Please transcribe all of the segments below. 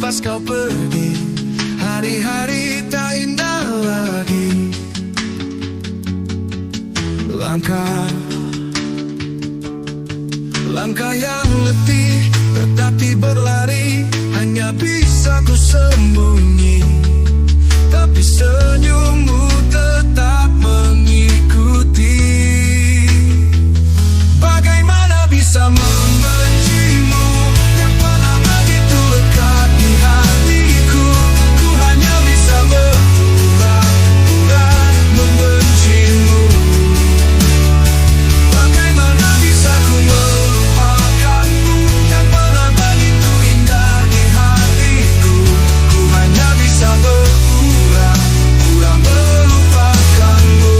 selepas kau pergi. Hari-hari tak indah lagi. Langkah yang letih, tetapi berlari. Hanya bisa ku sembunyi, tapi senyummu tetap mengikuti. Bagaimana bisa membencimu yang pernah begitu lekat di hatiku. Ku hanya bisa berpura-pura membencimu. Bagaimana bisa ku melupakanmu yang pernah begitu indah di hatiku. Ku hanya bisa berpura-pura melupakanmu.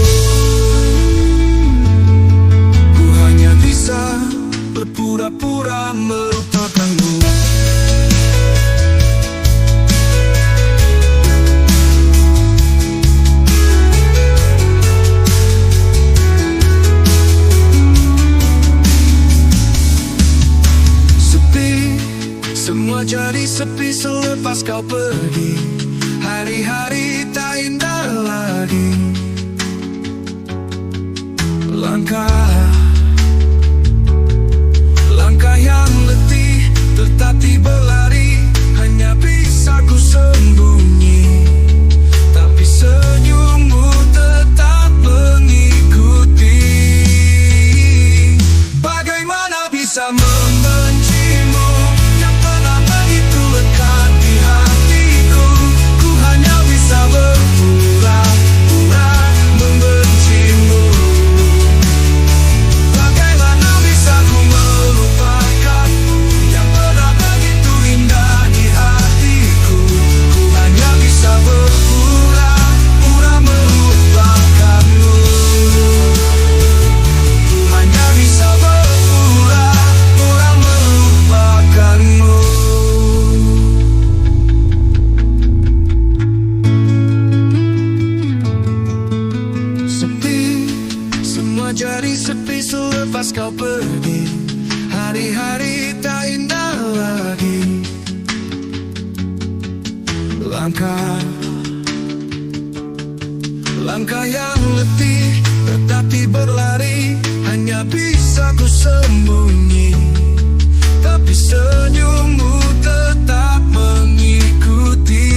Ku hanya bisa berpura-pura melupakanmu. Sepi, semua jadi sepi selepas kau pergi. Hari-hari tak indah lagi. Langkah yang letih, tetapi berlari. Hanya bisa ku sembunyi, tapi senyummu tetap mengikuti. Bagaimana bisa membencimu yang pernah begitu lekat di hatiku. Ku hanya bisa berpura-pura membencimu. Bagaimana bisa ku melupakanmu yang pernah begitu indah di hatiku. Ku hanya bisa berpura-pura melupakanmu. Ku hanya bisa berpura-pura melupakanmu. Sepi, semua jadi sepi selepas kau pergi. Hari-hari tak indah lagi. Langkah yang letih, tetapi berlari. Hanya bisa ku sembunyi, tapi senyummu tetap mengikuti.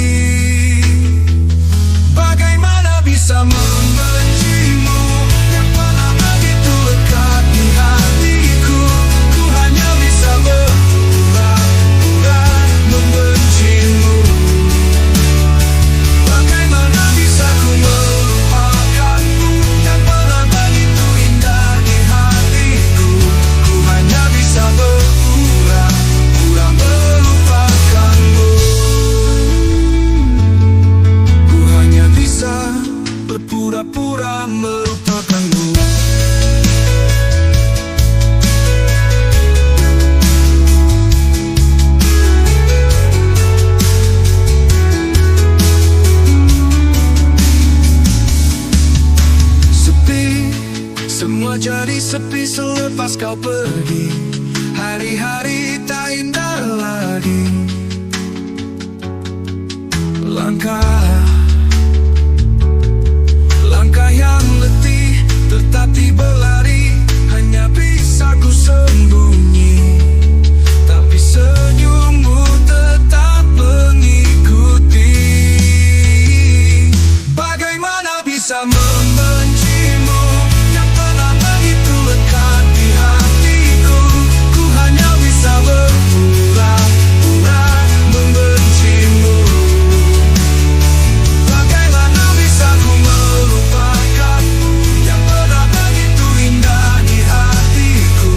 Bagaimana bisa membencimu yang pernah begitu lekat di hatiku. Ku hanya bisa berpura-pura membencimu. Bagaimana bisa ku melupakanmu yang pernah begitu indah di hatiku. Ku hanya bisa berpura-pura melupakanmu. Ku hanya bisa berpura-pura melupakanmu. Sepi, semua jadi sepi selepas kau pergi. Hari-hari tak indah lagi. Langkah yang letih, tetapi berlari. Hanya bisa ku sembunyi, tapi senyummu tetap mengikuti. Bagaimana bisa membencimu yang pernah begitu lekat di hatiku. Ku hanya bisa berpura-pura membencimu. Bagaimana bisa ku melupakanmu yang pernah begitu indah di hatiku.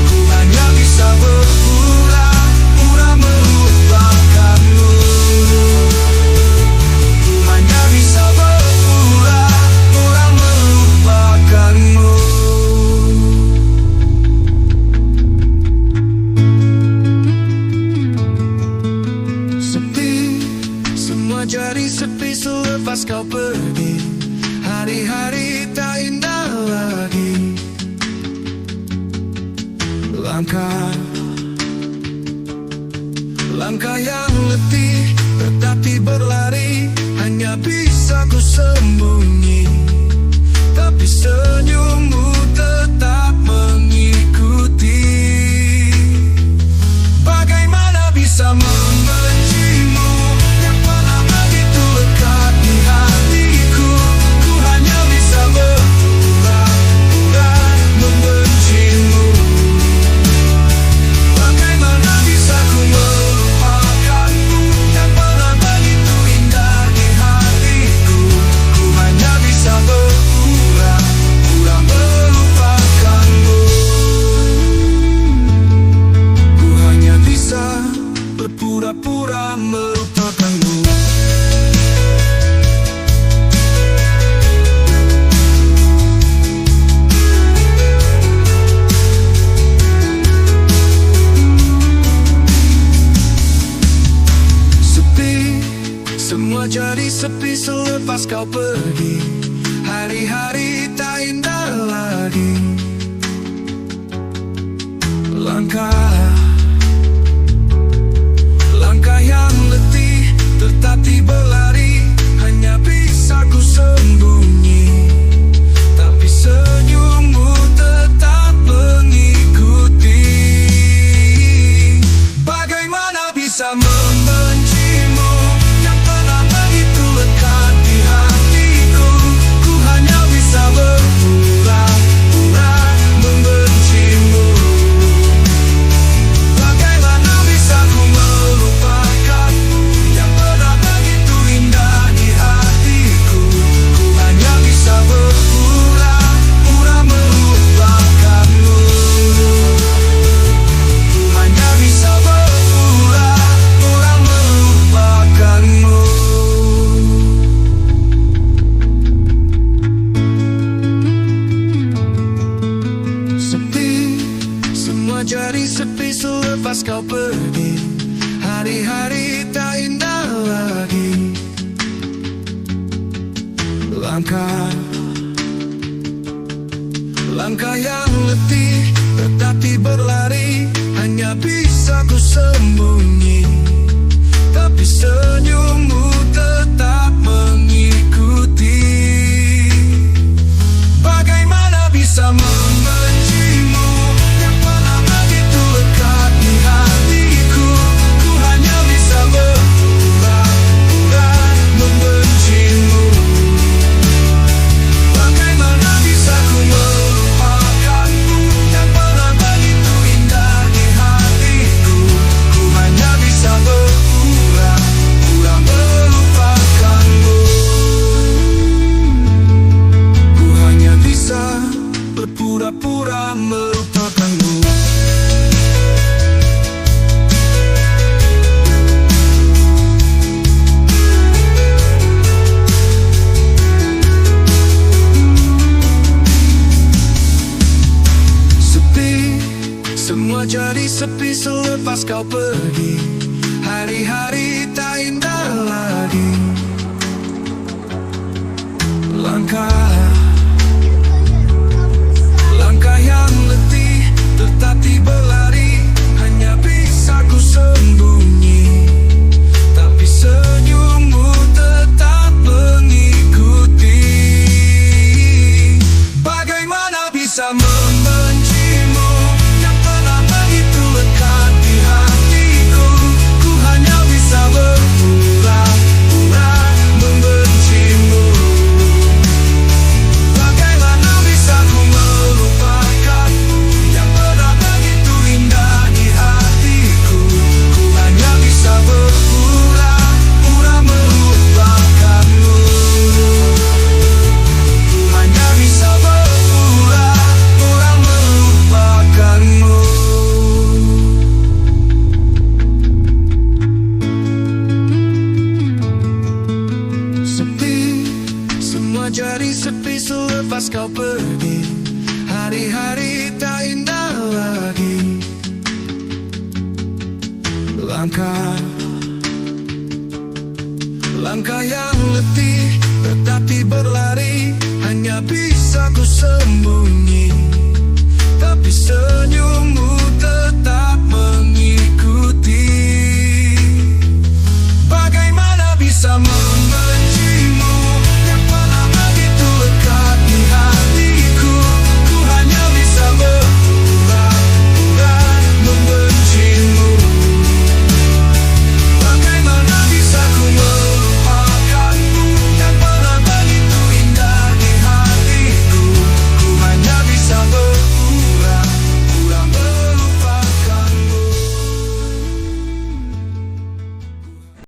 Ku hanya bisa berpura-pura melupakanmu. Ku hanya bisa berpura-pura melupakanmu. Sepi, semua jadi sepi selepas kau pergi. Hari-hari tak indah lagi. Langkah yang letih, berlari, hanya bisa ku sembunyi. Tapi senyummu tetap mengikuti. Bagaimana bisa membencimu yang pernah begitu lekat di hatiku? Ku hanya bisa berpura-pura membencimu. Bagaimana bisa ku melupakanmu yang pernah begitu indah di hatiku? Ku hanya bisa berpura-pura melupakanmu. Ku hanya bisa berpura-pura melupakanmu. Sepi, semua jadi sepi selepas kau pergi. Hari-hari tak indah lagi. Langkah yang letih, tertatih berlari, hanya bisa ku sembunyi. Tapi senyummu tetap mengikuti. Bagaimana bisa membencimu yang pernah begitu lekat di hatiku? Ku hanya bisa berpura-pura membencimu. Bagaimana bisa ku melupakanmu yang pernah begitu indah di hatiku? Ku hanya bisa berpura-pura melupakanmu. Ku hanya bisa berpura-pura melupakanmu. Sepi, semua jadi sepi selepas kau pergi. Hari-hari tak indah lagi. Langkah yang letih, tetapi berlari, hanya bisa ku sembunyi. Tapi senyummu tetap mengikuti. Bagaimana bisa membencimu yang pernah begitu lekat di hatiku? Ku hanya bisa berpura-pura membencimu. Bagaimana bisa ku melupakanmu yang pernah begitu indah di hatiku? Ku hanya bisa berpura-pura melupakanmu. Ku hanya bisa berpura-pura melupakanmu. Sepi, semua jadi sepi selepas kau pergi. Hari-hari tak indah lagi. Langkah yang letih, tertatih berlari, hanya bisa ku sembunyi. Tapi senyummu tetap mengikuti. Bagaimana bisa membencimu yang pernah begitu lekat di hatiku? Ku hanya bisa berpura-pura membencimu. Bagaimana bisa ku melupakanmu yang pernah begitu indah di hatiku? Ku hanya bisa berpura-pura melupakanmu. Ku hanya bisa berpura-pura melupakanmu. Sepi, semua jadi sepi selepas kau pergi. Hari-hari tak indah lagi. Langkah yang letih, tetapi berlari, hanya bisa ku sembunyi.